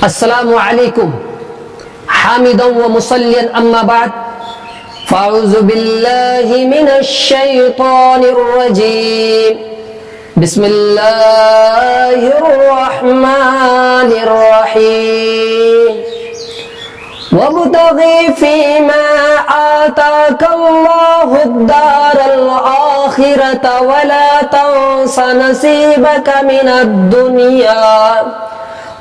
السلام علیکم حامدا و مصلیا اما بعد فاعوذ باللہ من الشیطان الرجیم بسم اللہ الرحمن الرحیم وابتغ فيما آتاك الله الدار الآخرة ولا تنس نصيبك من الدنيا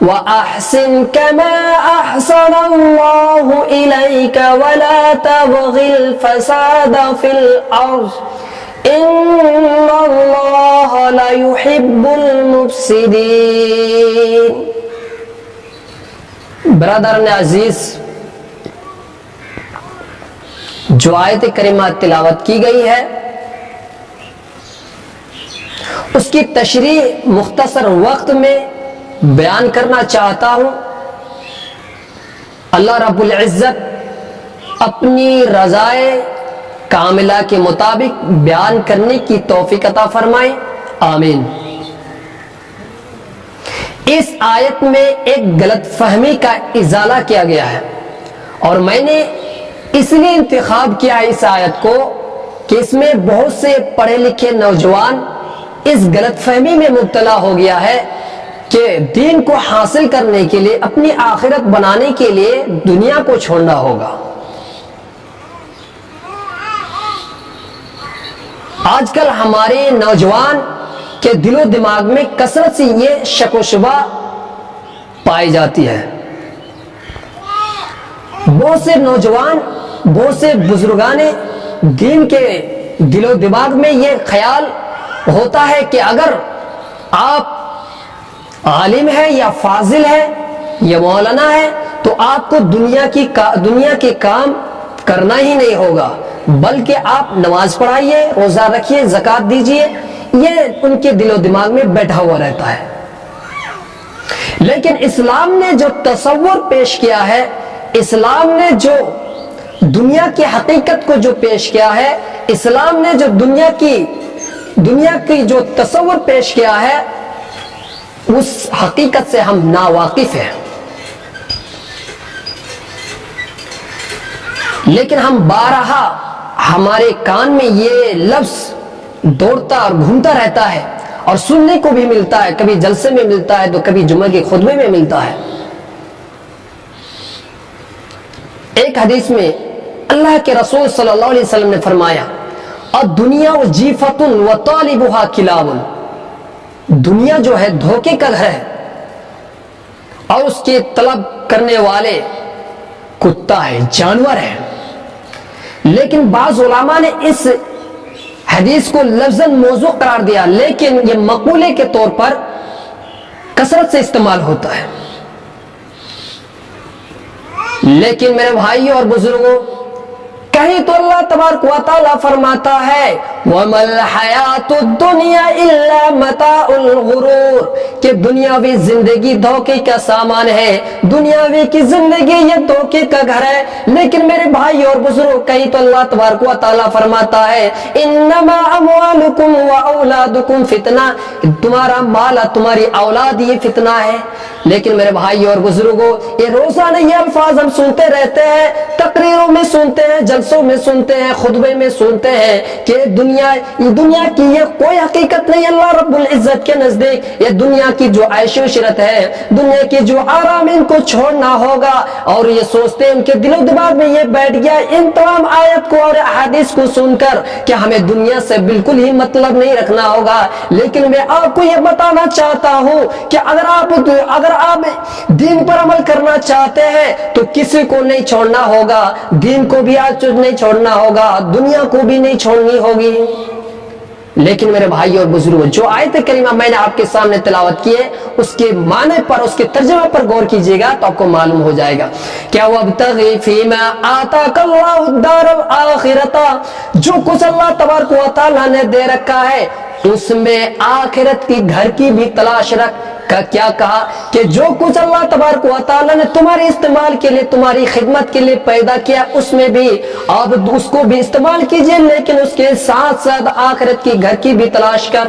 وأحسن كما أحسن الله إليك ولا تبغ الفساد في الأرض إن الله لا يحب المفسدين. برادران عزیز، جو آیت کریمہ تلاوت کی گئی ہے اس کی تشریح مختصر وقت میں بیان کرنا چاہتا ہوں. اللہ رب العزت اپنی رضائے کاملہ کے مطابق بیان کرنے کی توفیق عطا فرمائے، آمین. اس آیت میں ایک غلط فہمی کا ازالہ کیا گیا ہے، اور میں نے اس لیے انتخاب کیا ہے اس آیت کو کہ اس میں بہت سے پڑھے لکھے نوجوان اس غلط فہمی میں مبتلا ہو گیا ہے کہ دین کو حاصل کرنے کے لیے، اپنی آخرت بنانے کے لیے دنیا کو چھوڑنا ہوگا. آج کل ہمارے نوجوان کے دل و دماغ میں کثرت سے یہ شک و شبہ پائی جاتی ہے. بہت سے نوجوان، بہت سے بزرگان دین کے دل و دماغ میں یہ خیال ہوتا ہے کہ اگر آپ عالم ہے یا فاضل ہے یا مولانا ہے تو آپ کو دنیا کے کام کرنا ہی نہیں ہوگا، بلکہ آپ نماز پڑھائیے، روزہ رکھیے، زکوٰۃ دیجیے. یہ ان کے دل و دماغ میں بیٹھا ہوا رہتا ہے. لیکن اسلام نے جو تصور پیش کیا ہے، اسلام نے جو دنیا کی حقیقت کو جو پیش کیا ہے، اسلام نے جو دنیا کی جو تصور پیش کیا ہے، اس حقیقت سے ہم ناواقف ہیں. لیکن ہم بارہا ہمارے کان میں یہ لفظ دوڑتا اور گھومتا رہتا ہے، اور سننے کو بھی ملتا ہے، کبھی جلسے میں ملتا ہے تو کبھی جمعہ کے خطبے میں ملتا ہے. ایک حدیث میں اللہ کے رسول صلی اللہ علیہ وسلم نے فرمایا، الدنیا جیفۃ وطالبها کلاب. دنیا جو ہے دھوکے کا گھر ہے اور اس کے طلب کرنے والے کتا ہے، جانور ہے. لیکن بعض علماء نے اس حدیث کو لفظاً موضوع قرار دیا، لیکن یہ مقولے کے طور پر کثرت سے استعمال ہوتا ہے. لیکن میرے بھائیوں اور بزرگوں، کہیں تو اللہ تبارک و تعالیٰ فرماتا ہے وَمَا الْحَيَاةُ الدُّنْيَا إِلَّا مَتَاعُ الْغُرُورِ، کہ دنیاوی زندگی دھوکے کا سامان ہے، دنیاوی کی زندگی یہ دھوکے کا گھر ہے. لیکن میرے بھائی اور بزرگ، کہیں تو اللہ تبارک و تعالیٰ فرماتا ہے إِنَّمَا أَمْوَالُكُمْ وَأَوْلَادُكُمْ فِتْنَةٌ، تمہارا مال، تمہاری اولاد یہ فتنہ ہے. لیکن میرے بھائی اور بزرگوں، یہ روزانہ یہ الفاظ ہم سنتے رہتے ہیں، تقریروں میں سنتے ہیں، جلسوں میں سنتے ہیں، خطبے میں سنتے ہیں کہ دنیا کی یہ کوئی حقیقت نہیں. اللہ رب العزت کے نزدیک یہ دنیا کی جو عیش و عشرت ہے، دنیا کی جو آرام، ان کو چھوڑنا ہوگا. اور یہ سوچتے ہیں، ان کے دل و دماغ میں یہ بیٹھ گیا ان تمام آیت کو اور احادیث کو سن کر کہ ہمیں دنیا سے بالکل ہی مطلب نہیں رکھنا ہوگا. لیکن میں آپ کو یہ بتانا چاہتا ہوں کہ اگر آپ دین پر عمل کرنا چاہتے ہیں تو کسی کو نہیں چھوڑنا ہوگا، دین کو بھی آج نہیں چھوڑنا ہوگا، دنیا کو بھی نہیں چھوڑنی ہوگی. لیکن میرے بھائی اور بزرگوں، جو آیت کریمہ میں نے آپ کے سامنے تلاوت کی ہے، اس کے معنی پر، اس کے ترجمے پر غور کیجئے گا تو آپ کو معلوم ہو جائے گا. کیا وَابْتَغِ فِيمَا آتَاكَ اللَّهُ الدَّارَ الْآخِرَةَ، جو کچھ اللہ تبارک و تعالیٰ نے دے رکھا ہے اس میں آخرت کی گھر کی بھی تلاش رکھ. کا کیا کہا کہ جو کچھ اللہ تبارک و تعالیٰ نے تمہارے استعمال کے لیے، تمہاری خدمت کے لیے پیدا کیا، اس میں بھی آپ اس کو بھی استعمال کیجئے، لیکن اس کے ساتھ ساتھ آخرت کی گھر کی بھی تلاش کر.